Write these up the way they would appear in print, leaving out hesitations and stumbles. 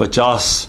50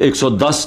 $110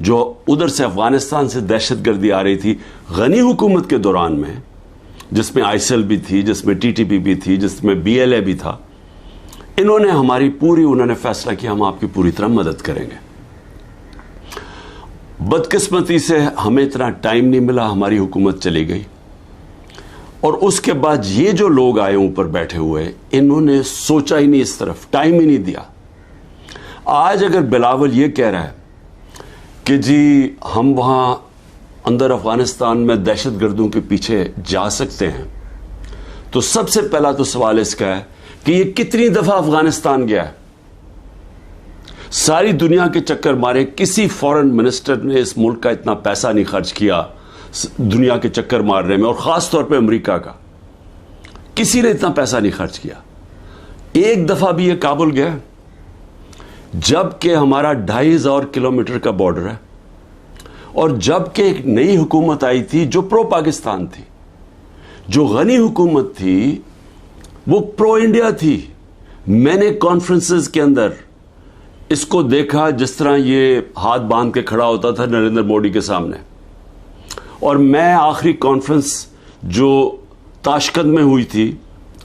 جو ادھر سے افغانستان سے دہشت گردی آ رہی تھی غنی حکومت کے دوران میں، جس میں آئیسل بھی تھی، جس میں ٹی ٹی پی بھی تھی، جس میں بی ایل اے بھی تھا، انہوں نے فیصلہ کیا ہم آپ کی پوری طرح مدد کریں گے۔ بدقسمتی سے ہمیں اتنا ٹائم نہیں ملا، ہماری حکومت چلی گئی، اور اس کے بعد یہ جو لوگ آئے اوپر بیٹھے ہوئے، انہوں نے سوچا ہی نہیں، اس طرف ٹائم ہی نہیں دیا۔ آج اگر بلاول یہ کہہ رہا ہے کہ جی ہم وہاں اندر افغانستان میں دہشت گردوں کے پیچھے جا سکتے ہیں، تو سب سے پہلا تو سوال اس کا ہے کہ یہ کتنی دفعہ افغانستان گیا ہے؟ ساری دنیا کے چکر مارے، کسی فورن منسٹر نے اس ملک کا اتنا پیسہ نہیں خرچ کیا دنیا کے چکر مارنے میں، اور خاص طور پہ امریکہ کا کسی نے اتنا پیسہ نہیں خرچ کیا۔ ایک دفعہ بھی یہ کابل گیا، جبکہ ہمارا 2500 کلومیٹر کا بارڈر ہے، اور جبکہ ایک نئی حکومت آئی تھی جو پرو پاکستان تھی، جو غنی حکومت تھی وہ پرو انڈیا تھی۔ میں نے کانفرنسز کے اندر اس کو دیکھا جس طرح یہ ہاتھ باندھ کے کھڑا ہوتا تھا نریندر مودی کے سامنے، اور میں آخری کانفرنس جو تاشقند میں ہوئی تھی،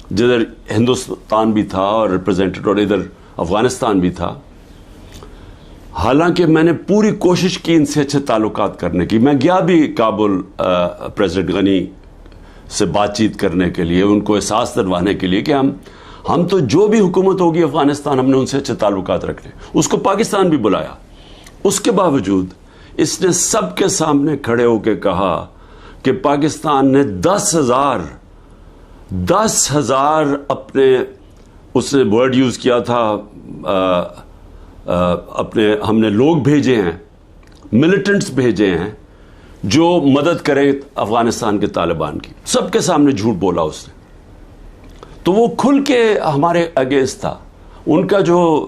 جدھر ہندوستان بھی تھا اور ریپرزینٹیڈ، اور ادھر افغانستان بھی تھا، حالانکہ میں نے پوری کوشش کی ان سے اچھے تعلقات کرنے کی، میں گیا بھی کابل پریزیڈنٹ غنی سے بات چیت کرنے کے لیے، ان کو احساس دلوانے کے لیے کہ ہم تو جو بھی حکومت ہوگی افغانستان، ہم نے ان سے اچھے تعلقات رکھنے۔ اس کو پاکستان بھی بلایا، اس کے باوجود اس نے سب کے سامنے کھڑے ہو کے کہا کہ پاکستان نے 10,000 اپنے، اس نے ورڈ یوز کیا تھا، اپنے ہم نے لوگ بھیجے ہیں، ملیٹنٹس بھیجے ہیں جو مدد کریں افغانستان کے طالبان کی۔ سب کے سامنے جھوٹ بولا اس نے، تو وہ کھل کے ہمارے اگینسٹ تھا۔ ان کا جو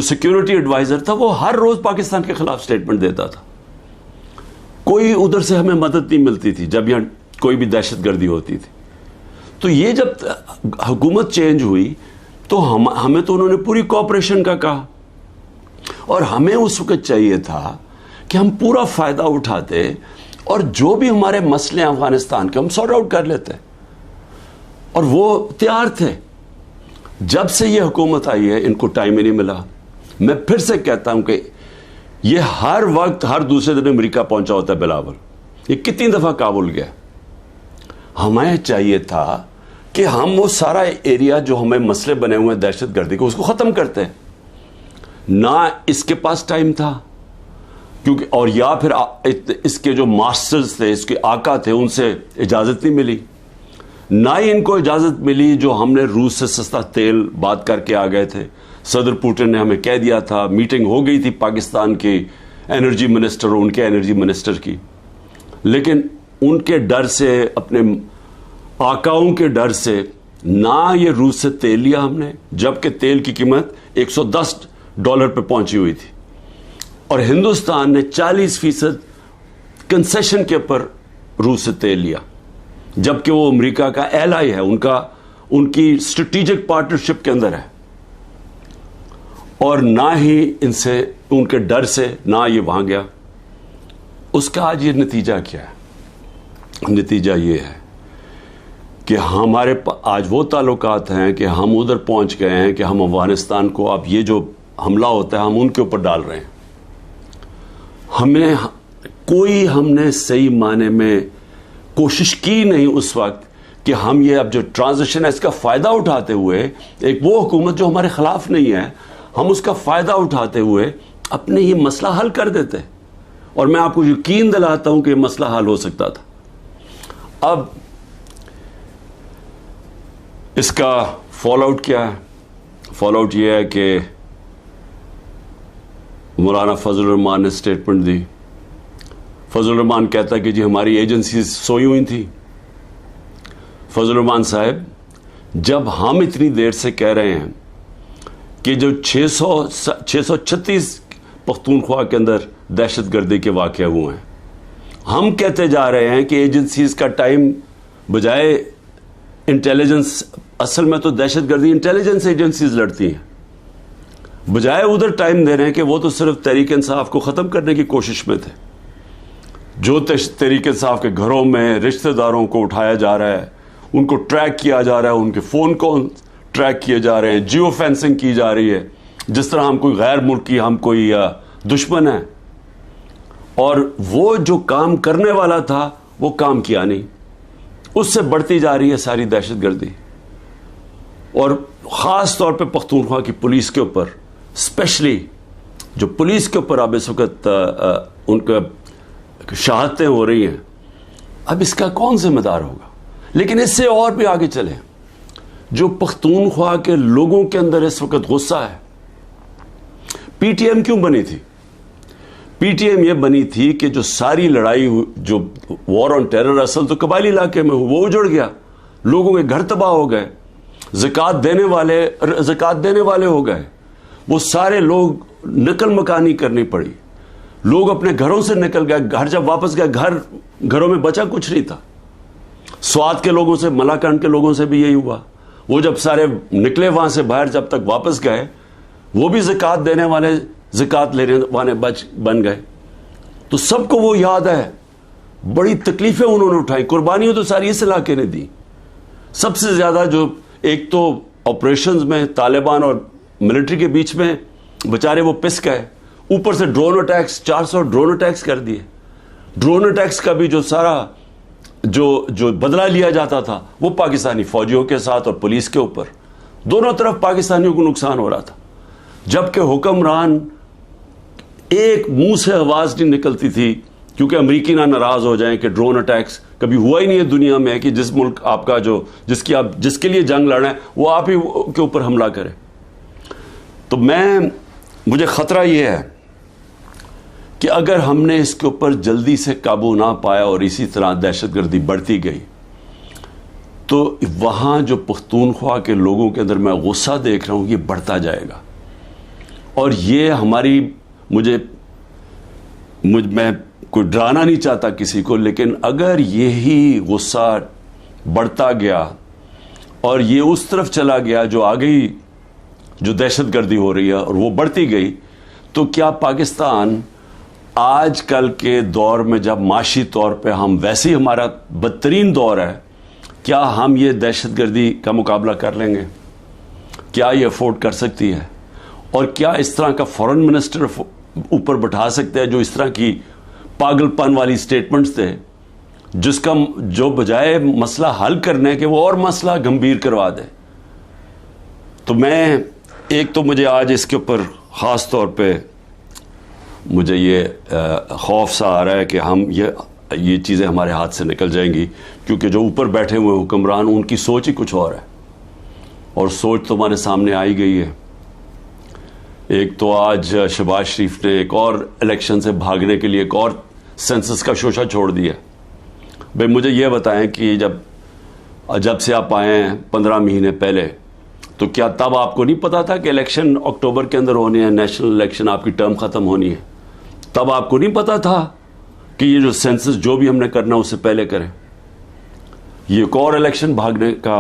سیکیورٹی ایڈوائزر تھا وہ ہر روز پاکستان کے خلاف سٹیٹمنٹ دیتا تھا۔ کوئی ادھر سے ہمیں مدد نہیں ملتی تھی جب یہاں کوئی بھی دہشت گردی ہوتی تھی۔ تو یہ جب حکومت چینج ہوئی تو ہمیں تو انہوں نے پوری کوآپریشن کا کہا، اور ہمیں اس وقت چاہیے تھا کہ ہم پورا فائدہ اٹھاتے اور جو بھی ہمارے مسئلے ہیں افغانستان کے ہم سارٹ آؤٹ کر لیتے، اور وہ تیار تھے۔ جب سے یہ حکومت آئی ہے ان کو ٹائم ہی نہیں ملا۔ میں پھر سے کہتا ہوں کہ یہ ہر وقت ہر دوسرے دن امریکہ پہنچا ہوتا ہے بلاول، یہ کتنی دفعہ کابل گیا۔ ہمیں چاہیے تھا کہ ہم وہ سارا ایریا جو ہمیں مسئلے بنے ہوئے ہیں دہشت گردی کو، اس کو ختم کرتے، نہ اس کے پاس ٹائم تھا، کیونکہ اور یا پھر اس کے جو ماسٹرز تھے، اس کے آقا تھے، ان سے اجازت نہیں ملی، نہ ہی ان کو اجازت ملی جو ہم نے روس سے سستا تیل بات کر کے آ گئے تھے۔ صدر پوٹن نے ہمیں کہہ دیا تھا، میٹنگ ہو گئی تھی پاکستان کے انرجی منسٹر اور ان کے انرجی منسٹر کی، لیکن ان کے ڈر سے، اپنے آقاؤں کے ڈر سے، نہ یہ روس سے تیل لیا ہم نے، جبکہ تیل کی قیمت $110 پہ پہنچی ہوئی تھی، اور ہندوستان نے 40% کنسیشن کے اوپر روس سے تیل لیا، جبکہ وہ امریکہ کا ایلائی ہے، ان کی اسٹریٹجک پارٹنرشپ کے اندر ہے، اور نہ ہی ان سے، ان کے ڈر سے نہ یہ وہاں گیا۔ اس کا آج یہ نتیجہ کیا ہے؟ نتیجہ یہ ہے کہ ہمارے آج وہ تعلقات ہیں کہ ہم ادھر پہنچ گئے ہیں کہ ہم افغانستان کو اب یہ جو حملہ ہوتا ہے ہم ان کے اوپر ڈال رہے ہیں۔ ہم نے صحیح معنی میں کوشش کی نہیں اس وقت کہ ہم یہ اب جو ٹرانزیشن ہے اس کا فائدہ اٹھاتے ہوئے، ایک وہ حکومت جو ہمارے خلاف نہیں ہے، ہم اس کا فائدہ اٹھاتے ہوئے اپنے یہ مسئلہ حل کر دیتے، اور میں آپ کو یقین دلاتا ہوں کہ یہ مسئلہ حل ہو سکتا تھا۔ اب اس کا فال آؤٹ کیا ہے؟ فال آؤٹ یہ ہے کہ مولانا فضل الرحمان نے سٹیٹمنٹ دی۔ فضل الرحمان کہتا ہے کہ جی ہماری ایجنسیز سوئی ہوئی تھی۔ فضل الرحمان صاحب، جب ہم اتنی دیر سے کہہ رہے ہیں کہ جو 636 پختونخوا کے اندر دہشت گردی کے واقعے ہوئے ہیں، ہم کہتے جا رہے ہیں کہ ایجنسیز کا ٹائم بجائے انٹیلیجنس، اصل میں تو دہشت گردی انٹیلیجنس ایجنسیز لڑتی ہیں، بجائے ادھر ٹائم دے رہے ہیں کہ وہ تو صرف تحریک انصاف کو ختم کرنے کی کوشش میں تھے. جو تحریک انصاف کے گھروں میں رشتہ داروں کو اٹھایا جا رہا ہے, ان کو ٹریک کیا جا رہا ہے, ان کے فون کو ٹریک کیے جا رہے ہیں, جیو فینسنگ کی جا رہی ہے, جس طرح ہم کوئی غیر ملکی, ہم کوئی دشمن ہیں. اور وہ جو کام کرنے والا تھا وہ کام کیا نہیں. اس سے بڑھتی جا رہی ہے ساری دہشت گردی, اور خاص طور پہ پختونخوا کی پولیس کے اوپر, اسپیشلی جو پولیس کے اوپر اب اس وقت ان کا شہادتیں ہو رہی ہیں. اب اس کا کون ذمہ دار ہوگا؟ لیکن اس سے اور بھی آگے چلیں, جو پختونخوا کے لوگوں کے اندر اس وقت غصہ ہے. پی ٹی ایم کیوں بنی تھی؟ پی ٹی ایم یہ بنی تھی کہ جو ساری لڑائی, جو وار آن ٹیرر اصل تو قبائلی علاقے میں وہ اجڑ گیا, لوگوں کے گھر تباہ ہو گئے, زکوٰۃ دینے والے ہو گئے, وہ سارے لوگ نقل مکانی کرنی پڑی, لوگ اپنے گھروں سے نکل گئے, گھر جب واپس گئے گھروں میں بچا کچھ نہیں تھا. سوات کے لوگوں سے, ملاکنڈ کے لوگوں سے بھی یہی ہوا. وہ جب سارے نکلے وہاں سے باہر, جب تک واپس گئے وہ بھی زکوٰۃ دینے والے, زکوٰۃ لینے والے بن گئے. تو سب کو وہ یاد ہے, بڑی تکلیفیں انہوں نے اٹھائی, قربانیاں تو ساری اس علاقے نے دی. سب سے زیادہ جو ایک تو آپریشنز میں طالبان اور ملٹری کے بیچ میں بچارے وہ پس گئے, اوپر سے ڈرون اٹیکس, 400 ڈرون اٹیکس کر دیے. ڈرون اٹیکس کا بھی جو سارا جو بدلہ لیا جاتا تھا وہ پاکستانی فوجیوں کے ساتھ اور پولیس کے اوپر, دونوں طرف پاکستانیوں کو نقصان ہو رہا تھا. جبکہ حکمران ایک منہ سے آواز نہیں نکلتی تھی, کیونکہ امریکی نہ ناراض ہو جائیں کہ ڈرون اٹیکس کبھی ہوا ہی نہیں ہے دنیا میں کہ جس ملک آپ کا جس کے لیے جنگ لڑنا ہے وہ آپ ہی کے اوپر حملہ کرے. تو مجھے خطرہ یہ ہے کہ اگر ہم نے اس کے اوپر جلدی سے قابو نہ پایا اور اسی طرح دہشت گردی بڑھتی گئی تو وہاں جو پختونخوا کے لوگوں کے اندر میں غصہ دیکھ رہا ہوں یہ بڑھتا جائے گا. اور یہ میں کوئی ڈرانا نہیں چاہتا کسی کو, لیکن اگر یہی غصہ بڑھتا گیا اور یہ اس طرف چلا گیا جو آگئی جو دہشت گردی ہو رہی ہے اور وہ بڑھتی گئی, تو کیا پاکستان آج کل کے دور میں جب معاشی طور پہ ہم ویسے ہی ہمارا بدترین دور ہے, کیا ہم یہ دہشت گردی کا مقابلہ کر لیں گے؟ کیا یہ افورڈ کر سکتی ہے؟ اور کیا اس طرح کا فورن منسٹر اوپر بٹھا سکتے ہیں جو اس طرح کی پاگل پن والی سٹیٹمنٹس تھے, جو بجائے مسئلہ حل کرنے کے وہ اور مسئلہ گمبھیر کروا دے؟ تو مجھے آج اس کے اوپر خاص طور پہ مجھے یہ خوف سا آ رہا ہے کہ ہم یہ چیزیں ہمارے ہاتھ سے نکل جائیں گی, کیونکہ جو اوپر بیٹھے ہوئے حکمران ان کی سوچ ہی کچھ اور ہے, اور سوچ تمہارے سامنے آئی گئی ہے. ایک تو آج شہباز شریف نے ایک اور الیکشن سے بھاگنے کے لیے ایک اور سینسس کا شوشہ چھوڑ دیا. بھائی مجھے یہ بتائیں کہ جب سے آپ آئے ہیں 15 مہینے پہلے, تو کیا تب آپ کو نہیں پتا تھا کہ الیکشن اکتوبر کے اندر ہونی ہے, نیشنل الیکشن, آپ کی ٹرم ختم ہونی ہے؟ تب آپ کو نہیں پتا تھا کہ یہ جو سینسس جو بھی ہم نے کرنا اس سے پہلے کریں؟ یہ ایک اور الیکشن بھاگنے کا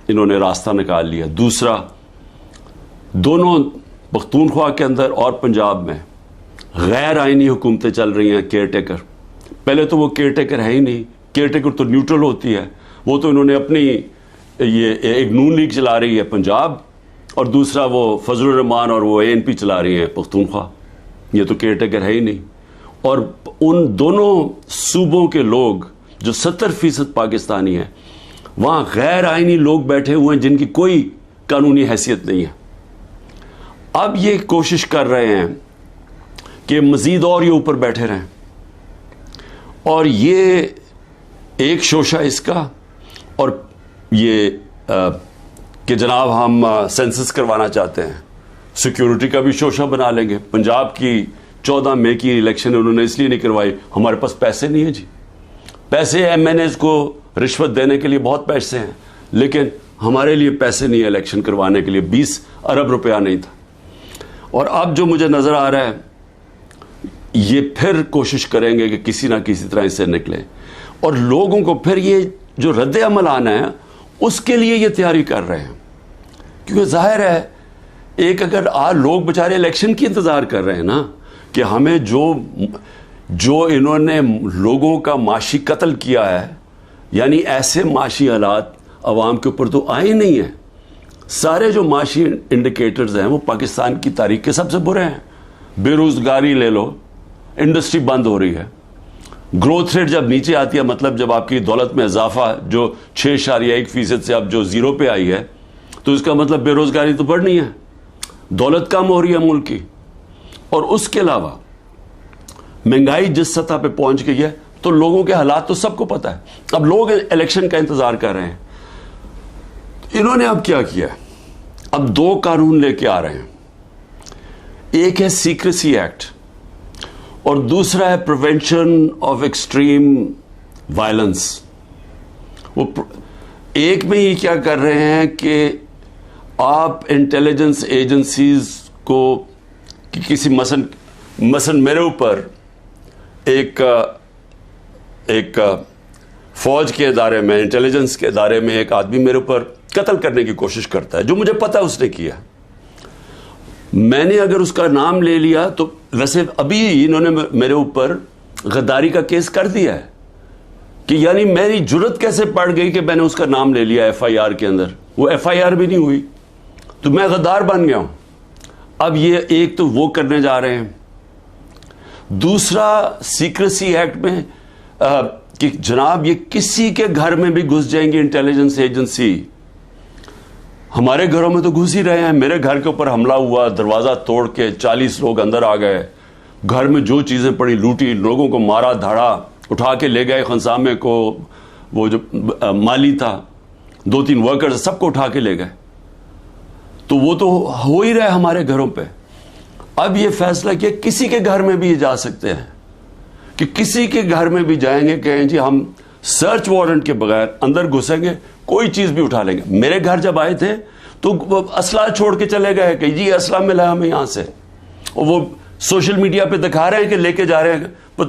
انہوں نے راستہ نکال لیا. دوسرا, دونوں پختونخوا کے اندر اور پنجاب میں غیر آئینی حکومتیں چل رہی ہیں, کیئر ٹیکر. پہلے تو وہ کیئر ٹیکر ہے ہی نہیں, کیئر ٹیکر تو نیوٹرل ہوتی ہے, وہ تو انہوں نے اپنی یہ ایک نون لیگ چلا رہی ہے پنجاب, اور دوسرا وہ فضل الرحمان اور وہ ANP چلا رہی ہے پختونخوا. یہ تو کیئر ٹیکر ہے ہی نہیں. اور ان دونوں صوبوں کے لوگ جو 70% پاکستانی ہیں, وہاں غیر آئینی لوگ بیٹھے ہوئے ہیں جن کی کوئی قانونی حیثیت نہیں ہے. اب یہ کوشش کر رہے ہیں کہ مزید اور یہ اوپر بیٹھے رہیں, اور یہ ایک شوشہ اس کا, اور یہ کہ جناب ہم سینسس کروانا چاہتے ہیں, سیکیورٹی کا بھی شوشہ بنا لیں گے. پنجاب کی 14 مئی کی الیکشن انہوں نے اس لیے نہیں کروائی, ہمارے پاس پیسے نہیں ہیں جی. پیسے MNAs کو رشوت دینے کے لیے بہت پیسے ہیں, لیکن ہمارے لیے پیسے نہیں ہیں الیکشن کروانے کے لیے. 20 ارب روپیہ نہیں تھا. اور اب جو مجھے نظر آ رہا ہے یہ پھر کوشش کریں گے کہ کسی نہ کسی طرح اس سے نکلیں, اور لوگوں کو پھر یہ جو رد عمل آنا ہے اس کے لیے یہ تیاری کر رہے ہیں. کیونکہ ظاہر ہے ایک اگر لوگ بیچارے الیکشن کی انتظار کر رہے ہیں نا کہ ہمیں جو انہوں نے لوگوں کا معاشی قتل کیا ہے، یعنی ایسے معاشی حالات عوام کے اوپر تو آئے نہیں ہیں. سارے جو معاشی انڈیکیٹرز ہیں وہ پاکستان کی تاریخ کے سب سے برے ہیں. بے روزگاری لے لو، انڈسٹری بند ہو رہی ہے. گروتھ ریٹ جب نیچے آتی ہے، مطلب جب آپ کی دولت میں اضافہ جو 6.1% سے اب جو 0 پہ آئی ہے، تو اس کا مطلب بے روزگاری تو بڑھنی ہے، دولت کم ہو رہی ہے ملک کی. اور اس کے علاوہ مہنگائی جس سطح پہ پہنچ گئی ہے تو لوگوں کے حالات تو سب کو پتہ ہے. اب لوگ الیکشن کا انتظار کر رہے ہیں. انہوں نے اب کیا کیا ہے؟ اب 2 قانون لے کے آ رہے ہیں. ایک ہے سیکریسی ایکٹ اور دوسرا ہے پریونشن آف ایکسٹریم وائلنس. وہ ایک میں ہی کیا کر رہے ہیں کہ آپ انٹیلیجنس ایجنسیز کو کسی مثلا میرے اوپر ایک فوج کے ادارے میں، انٹیلیجنس کے ادارے میں ایک آدمی میرے اوپر قتل کرنے کی کوشش کرتا ہے، جو مجھے پتا اس نے کیا. میں نے اگر اس کا نام لے لیا تو ویسے ابھی انہوں نے میرے اوپر غداری کا کیس کر دیا ہے کہ یعنی میری جرت کیسے پڑ گئی کہ میں نے اس کا نام لے لیا FIR کے اندر. وہ FIR بھی نہیں ہوئی تو میں غدار بن گیا ہوں. اب یہ ایک تو وہ کرنے جا رہے ہیں. دوسرا سیکریسی ایکٹ میں کہ جناب یہ کسی کے گھر میں بھی گھس جائیں گے انٹیلیجنس ایجنسی. ہمارے گھروں میں تو گھس ہی رہے ہیں. میرے گھر کے اوپر حملہ ہوا، دروازہ توڑ کے 40 لوگ اندر آ گئے، گھر میں جو چیزیں پڑی لوٹی، لوگوں کو مارا دھاڑا، اٹھا کے لے گئے خنسامے کو. وہ جو مالی تھا، 2-3 ورکرز سب کو اٹھا کے لے گئے. تو وہ تو ہو ہی رہا ہے ہمارے گھروں پہ. اب یہ فیصلہ کیا کسی کے گھر میں بھی یہ جا سکتے ہیں کہ کسی کے گھر میں بھی جائیں گے، کہیں جی ہم سرچ وارنٹ کے بغیر اندر گھسیں گے، کوئی چیز بھی اٹھا لیں گے. میرے گھر جب آئے تھے تو اسلحہ چھوڑ کے چلے گئے کہ جی اسلحہ ملا ہمیں یہاں سے. اور وہ سوشل میڈیا پہ دکھا رہے ہیں کہ لے کے جا رہے ہیں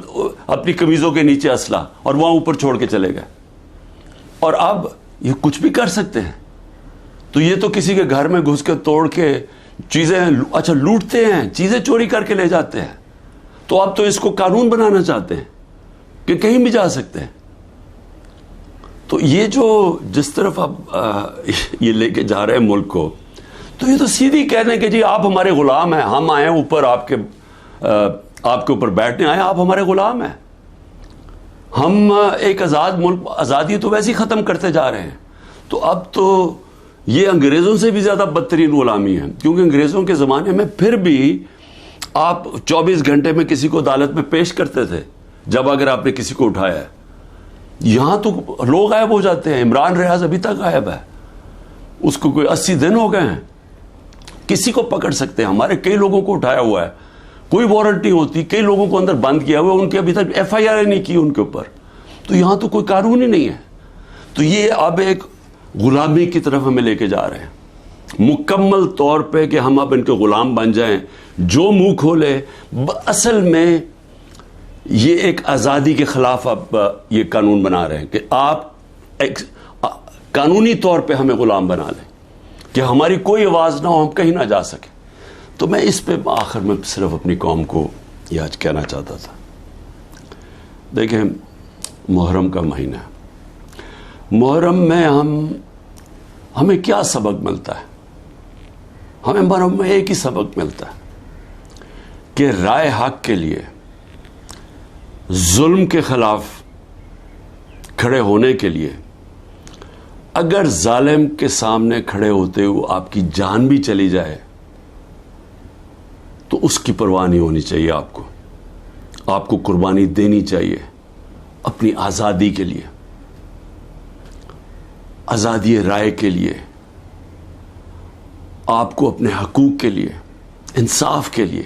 اپنی قمیضوں کے نیچے اسلحہ، اور وہاں اوپر چھوڑ کے چلے گئے. اور اب یہ کچھ بھی کر سکتے ہیں. تو یہ تو کسی کے گھر میں گھس کے توڑ کے چیزیں اچھا لوٹتے ہیں، چیزیں چوری کر کے لے جاتے ہیں. تو اب تو اس کو قانون بنانا چاہتے ہیں کہ کہیں بھی جا سکتے ہیں. تو یہ جو جس طرف اب یہ لے کے جا رہے ہیں ملک کو، تو یہ تو سیدھی کہنے ہیں کہ جی آپ ہمارے غلام ہیں، ہم آئے اوپر آپ کے اوپر بیٹھنے آئے، آپ ہمارے غلام ہیں. ہم ایک آزاد ملک، آزادی تو ویسے ہی ختم کرتے جا رہے ہیں. تو اب تو یہ انگریزوں سے بھی زیادہ بدترین غلامی ہے، کیونکہ انگریزوں کے زمانے میں پھر بھی آپ 24 گھنٹے میں کسی کو عدالت میں پیش کرتے تھے جب اگر آپ نے کسی کو اٹھایا ہے. یہاں تو لوگ غائب ہو جاتے ہیں. عمران ریاض ابھی تک غائب ہے، اس کو کوئی 80 دن ہو گئے ہیں. کسی کو پکڑ سکتے ہیں. ہمارے کئی لوگوں کو اٹھایا ہوا ہے، کوئی وارنٹ نہیں ہوتی. کئی لوگوں کو اندر بند کیا ہوا ہے، ان کے ابھی تک FIR نہیں کی ان کے اوپر. تو یہاں تو کوئی قانون ہی نہیں ہے. تو یہ اب ایک غلامی کی طرف ہمیں لے کے جا رہے ہیں مکمل طور پہ کہ ہم اب ان کے غلام بن جائیں. جو منہ کھولے. اصل میں یہ ایک آزادی کے خلاف اب یہ قانون بنا رہے ہیں کہ آپ قانونی طور پہ ہمیں غلام بنا لیں کہ ہماری کوئی آواز نہ ہو، ہم کہیں نہ جا سکیں. تو میں اس پہ آخر میں صرف اپنی قوم کو یہ آج کہنا چاہتا تھا. دیکھیں محرم کا مہینہ ہے. محرم میں ہمیں کیا سبق ملتا ہے؟ ہمیں محرم میں ایک ہی سبق ملتا ہے کہ رائے حق کے لیے، ظلم کے خلاف کھڑے ہونے کے لیے اگر ظالم کے سامنے کھڑے ہوتے ہوئے آپ کی جان بھی چلی جائے تو اس کی پرواہ نہیں ہونی چاہیے. آپ کو قربانی دینی چاہیے اپنی آزادی کے لیے، آزادی رائے کے لیے، آپ کو اپنے حقوق کے لیے، انصاف کے لیے.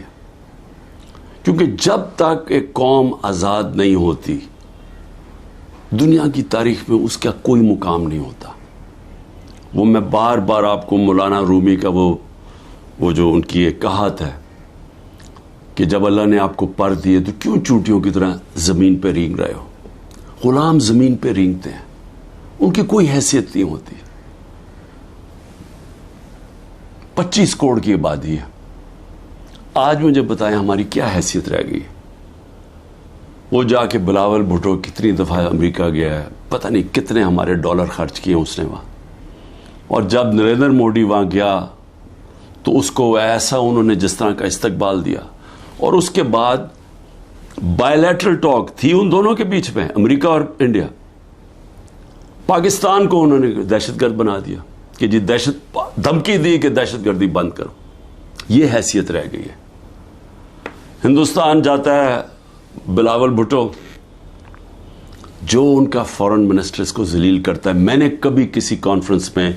کیونکہ جب تک ایک قوم آزاد نہیں ہوتی دنیا کی تاریخ میں اس کا کوئی مقام نہیں ہوتا. وہ میں بار بار آپ کو مولانا رومی کا وہ جو ان کی ایک کہات ہے کہ جب اللہ نے آپ کو پر دیے تو کیوں چوٹیوں کی طرح زمین پہ رینگ رہے ہو. غلام زمین پہ رینگتے ہیں، ان کی کوئی حیثیت نہیں ہوتی. 25 کروڑ کی آبادی ہے. آج مجھے بتائیں ہماری کیا حیثیت رہ گئی؟ وہ جا کے بلاول بھٹو کتنی دفعہ امریکہ گیا ہے, پتہ نہیں کتنے ہمارے ڈالر خرچ کیے اس نے وہاں, اور جب نریندر مودی وہاں گیا تو اس کو ایسا انہوں نے جس طرح کا استقبال دیا. اور اس کے بعد بائیلیٹرل ٹاک تھی ان دونوں کے بیچ میں, امریکہ اور انڈیا. پاکستان کو انہوں نے دہشت گرد بنا دیا کہ جی دھمکی دی کہ دہشت گردی بند کرو. یہ حیثیت رہ گئی ہے. ہندوستان جاتا ہے بلاول بھٹو, جو ان کا فارن منسٹر اس کو ذلیل کرتا ہے. میں نے کبھی کسی کانفرنس میں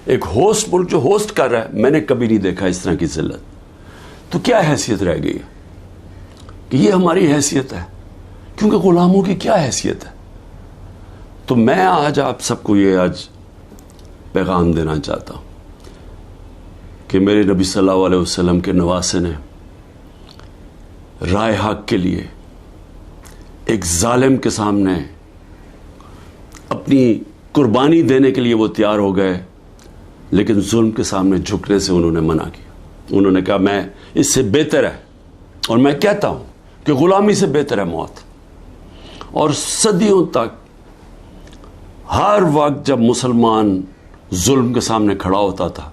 ایک ہوسٹ ملک جو ہوسٹ کر رہا ہے, میں نے کبھی نہیں دیکھا اس طرح کی ذلت. تو کیا حیثیت رہ گئی ہے کہ یہ ہماری حیثیت ہے, کیونکہ غلاموں کی کیا حیثیت ہے. تو میں آج آپ سب کو یہ آج پیغام دینا چاہتا ہوں کہ میرے نبی صلی اللہ علیہ وسلم کے نواسے نے رائے حق کے لیے ایک ظالم کے سامنے اپنی قربانی دینے کے لیے وہ تیار ہو گئے, لیکن ظلم کے سامنے جھکنے سے انہوں نے منع کیا. انہوں نے کہا میں اس سے بہتر ہے, اور میں کہتا ہوں کہ غلامی سے بہتر ہے موت. اور صدیوں تک ہر وقت جب مسلمان ظلم کے سامنے کھڑا ہوتا تھا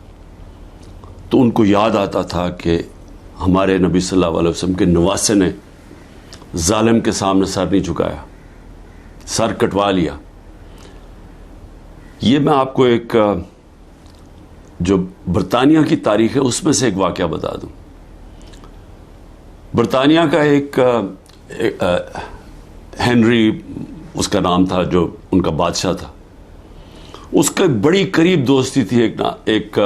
تو ان کو یاد آتا تھا کہ ہمارے نبی صلی اللہ علیہ وسلم کے نواسے نے ظالم کے سامنے سر نہیں جھکایا, سر کٹوا لیا. یہ میں آپ کو ایک جو برطانیہ کی تاریخ ہے اس میں سے ایک واقعہ بتا دوں. برطانیہ کا ایک ہنری اس کا نام تھا, جو ان کا بادشاہ تھا. اس کا بڑی قریب دوستی تھی ایک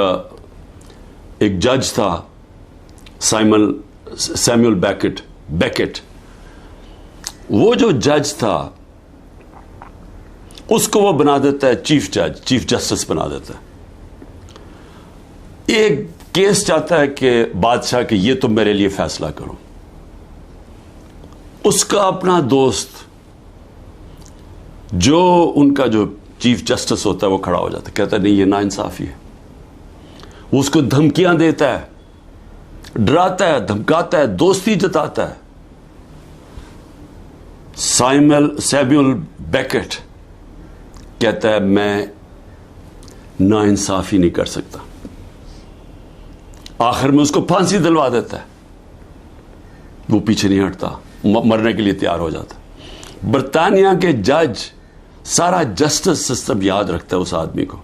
جج تھا سیمول بیکٹ. وہ جو جج تھا اس کو وہ بنا دیتا ہے چیف جسٹس بنا دیتا ہے. ایک کیس چاہتا ہے کہ بادشاہ کہ یہ تم میرے لیے فیصلہ کرو. اس کا اپنا دوست جو ان کا جو چیف جسٹس ہوتا ہے وہ کھڑا ہو جاتا ہے, کہتا ہے نہیں یہ ناانصافی ہے. وہ اس کو دھمکیاں دیتا ہے, ڈراتا ہے, دھمکاتا ہے, دوستی جتاتا ہے. سیمول بیکٹ کہتا ہے میں ناانصافی نہیں کر سکتا. آخر میں اس کو پھانسی دلوا دیتا ہے. وہ پیچھے نہیں ہٹتا, مرنے کے لیے تیار ہو جاتا. برطانیہ کے جج سارا جسٹس سسٹم یاد رکھتا ہے اس آدمی کو.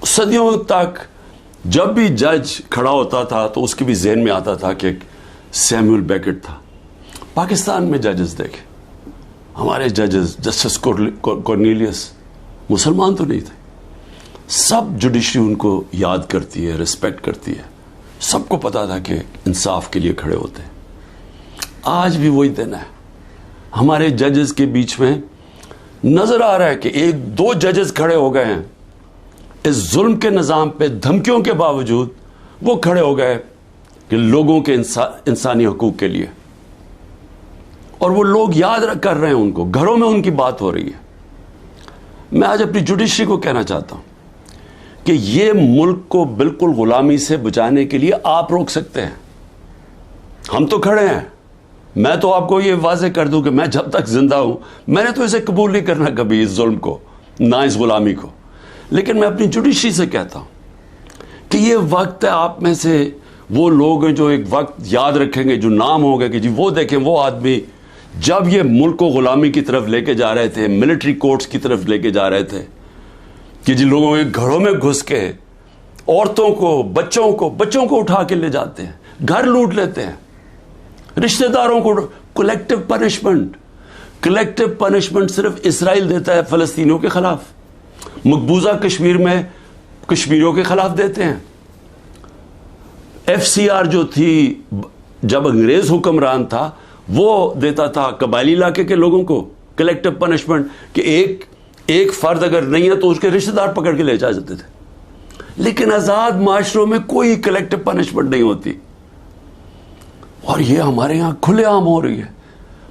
صدیوں تک جب بھی جج کھڑا ہوتا تھا تو اس کے بھی ذہن میں آتا تھا کہ سیمول بیکٹ تھا. پاکستان میں ججز دیکھیں, ہمارے ججز جسٹس کورنیلیس مسلمان تو نہیں تھے. سب جوڈیشری ان کو یاد کرتی ہے, ریسپیکٹ کرتی ہے. سب کو پتا تھا کہ انصاف کے لیے کھڑے ہوتے ہیں. آج بھی وہی دن ہے. ہمارے ججز کے بیچ میں نظر آ رہا ہے کہ ایک دو ججز کھڑے ہو گئے ہیں اس ظلم کے نظام پہ, دھمکیوں کے باوجود وہ کھڑے ہو گئے کہ لوگوں کے انسانی حقوق کے لیے. اور وہ لوگ یاد کر رہے ہیں ان کو, گھروں میں ان کی بات ہو رہی ہے. میں آج اپنی جوڈیشری کو کہنا چاہتا ہوں کہ یہ ملک کو بالکل غلامی سے بچانے کے لیے آپ روک سکتے ہیں. ہم تو کھڑے ہیں. میں تو آپ کو یہ واضح کر دوں کہ میں جب تک زندہ ہوں میں نے تو اسے قبول نہیں کرنا کبھی, اس ظلم کو, نہ اس غلامی کو. لیکن میں اپنی جوڈیشری سے کہتا ہوں کہ یہ وقت ہے, آپ میں سے وہ لوگ ہیں جو ایک وقت یاد رکھیں گے, جو نام ہوگا کہ جی وہ دیکھیں وہ آدمی جب یہ ملک کو غلامی کی طرف لے کے جا رہے تھے, ملٹری کورٹس کی طرف لے کے جا رہے تھے, کہ جن لوگوں کے گھروں میں گھس کے عورتوں کو, بچوں کو اٹھا کے لے جاتے ہیں, گھر لوٹ لیتے ہیں, رشتہ داروں کو. کلیکٹیو پنشمنٹ صرف اسرائیل دیتا ہے فلسطینیوں کے خلاف, مقبوضہ کشمیر میں کشمیریوں کے خلاف دیتے ہیں. FCR جو تھی جب انگریز حکمران تھا وہ دیتا تھا قبائلی علاقے کے لوگوں کو کلیکٹیو پنشمنٹ کہ ایک فرد اگر نہیں ہے تو اس کے رشتہ دار پکڑ کے لے جا جاتے تھے. لیکن آزاد معاشروں میں کوئی کلیکٹیو پنشمنٹ نہیں ہوتی, اور یہ ہمارے یہاں کھلے عام ہو رہی ہے.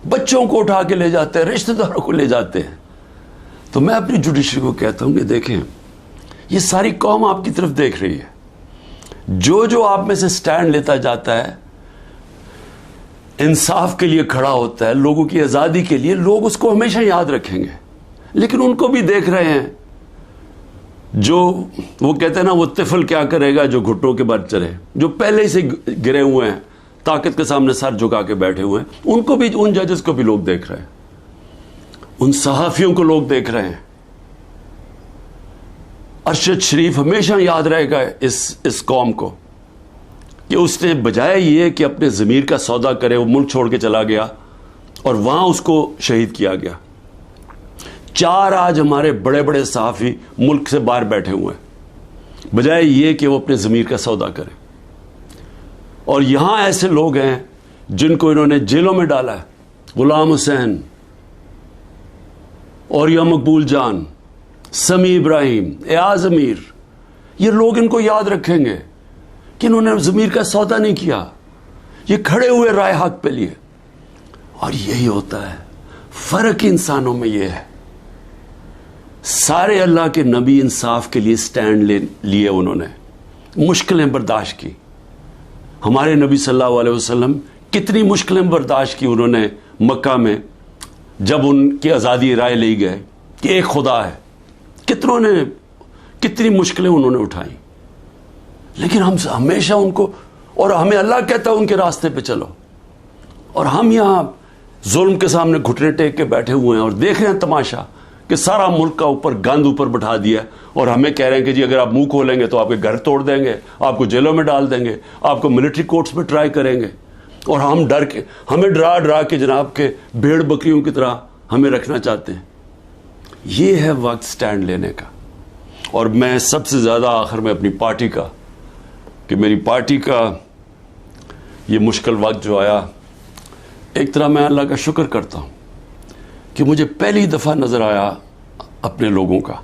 بچوں کو اٹھا کے لے جاتے ہیں, رشتہ داروں کو لے جاتے ہیں. تو میں اپنی جوڈیشری کو کہتا ہوں کہ دیکھیں یہ ساری قوم آپ کی طرف دیکھ رہی ہے. جو آپ میں سے سٹینڈ لیتا جاتا ہے, انصاف کے لیے کھڑا ہوتا ہے, لوگوں کی آزادی کے لیے, لوگ اس کو ہمیشہ یاد رکھیں گے. لیکن ان کو بھی دیکھ رہے ہیں جو وہ کہتے ہیں نا, وہ طفل کیا کرے گا جو گھٹنوں کے بعد چلے, جو پہلے ہی سے گرے ہوئے ہیں, طاقت کے سامنے سر جھکا کے بیٹھے ہوئے ہیں, ان کو بھی, ان ججز کو بھی لوگ دیکھ رہے ہیں, ان صحافیوں کو لوگ دیکھ رہے ہیں. ارشد شریف ہمیشہ یاد رہے گا اس قوم کو کہ اس نے بجائے یہ کہ اپنے ضمیر کا سودا کرے, وہ ملک چھوڑ کے چلا گیا اور وہاں اس کو شہید کیا گیا. 4 آج ہمارے بڑے بڑے صحافی ملک سے باہر بیٹھے ہوئے ہیں بجائے یہ کہ وہ اپنے ضمیر کا سودا کریں. اور یہاں ایسے لوگ ہیں جن کو انہوں نے جیلوں میں ڈالا ہے, غلام حسین, اوریا مقبول جان, سمیع ابراہیم, ایاز امیر. یہ لوگ ان کو یاد رکھیں گے کہ انہوں نے ضمیر کا سودا نہیں کیا, یہ کھڑے ہوئے رائے حق پہ لیے. اور یہی ہوتا ہے فرق انسانوں میں. یہ ہے سارے اللہ کے نبی انصاف کے لیے سٹینڈ لیے, انہوں نے مشکلیں برداشت کی. ہمارے نبی صلی اللہ علیہ وسلم کتنی مشکلیں برداشت کی انہوں نے مکہ میں, جب ان کی آزادی رائے لی گئے کہ ایک خدا ہے. کتنی مشکلیں انہوں نے اٹھائی. لیکن ہم ہمیشہ ان کو, اور ہمیں اللہ کہتا ہے ان کے راستے پہ چلو, اور ہم یہاں ظلم کے سامنے گھٹنے ٹیک کے بیٹھے ہوئے ہیں اور دیکھ رہے ہیں تماشا کہ سارا ملک کا اوپر گند اوپر بٹھا دیا, اور ہمیں کہہ رہے ہیں کہ جی اگر آپ منہ کھولیں گے تو آپ کے گھر توڑ دیں گے, آپ کو جیلوں میں ڈال دیں گے, آپ کو ملٹری کورٹس میں ٹرائی کریں گے, اور ہمیں ڈرا کے جناب کے بھیڑ بکریوں کی طرح ہمیں رکھنا چاہتے ہیں. یہ ہے وقت سٹینڈ لینے کا. اور میں سب سے زیادہ آخر میں اپنی پارٹی کا, کہ میری پارٹی کا یہ مشکل وقت جو آیا, ایک طرح میں اللہ کا شکر کرتا ہوں کہ مجھے پہلی دفعہ نظر آیا اپنے لوگوں کا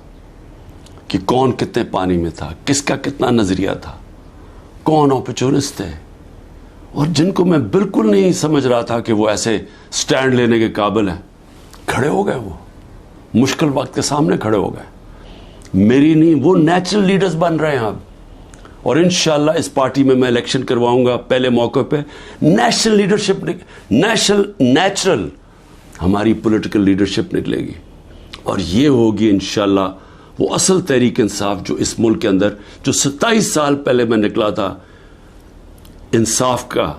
کہ کون کتنے پانی میں تھا, کس کا کتنا نظریہ تھا, کون اپرچونسٹ تھے, اور جن کو میں بالکل نہیں سمجھ رہا تھا کہ وہ ایسے سٹینڈ لینے کے قابل ہیں, کھڑے ہو گئے. وہ مشکل وقت کے سامنے کھڑے ہو گئے. میری نہیں, وہ نیچرل لیڈرز بن رہے ہیں اب. اور انشاءاللہ اس پارٹی میں الیکشن کرواؤں گا پہلے موقع پہ. نیشنل لیڈرشپ, نیچرل ہماری پولیٹیکل لیڈرشپ نکلے گی, اور یہ ہوگی انشاءاللہ وہ اصل تحریک انصاف جو اس ملک کے اندر, جو 27 سال پہلے میں نکلا تھا, انصاف کا,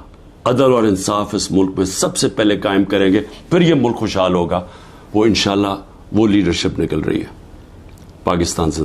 عدل اور انصاف اس ملک میں سب سے پہلے قائم کریں گے, پھر یہ ملک خوشحال ہوگا. وہ انشاءاللہ وہ لیڈرشپ نکل رہی ہے. پاکستان سے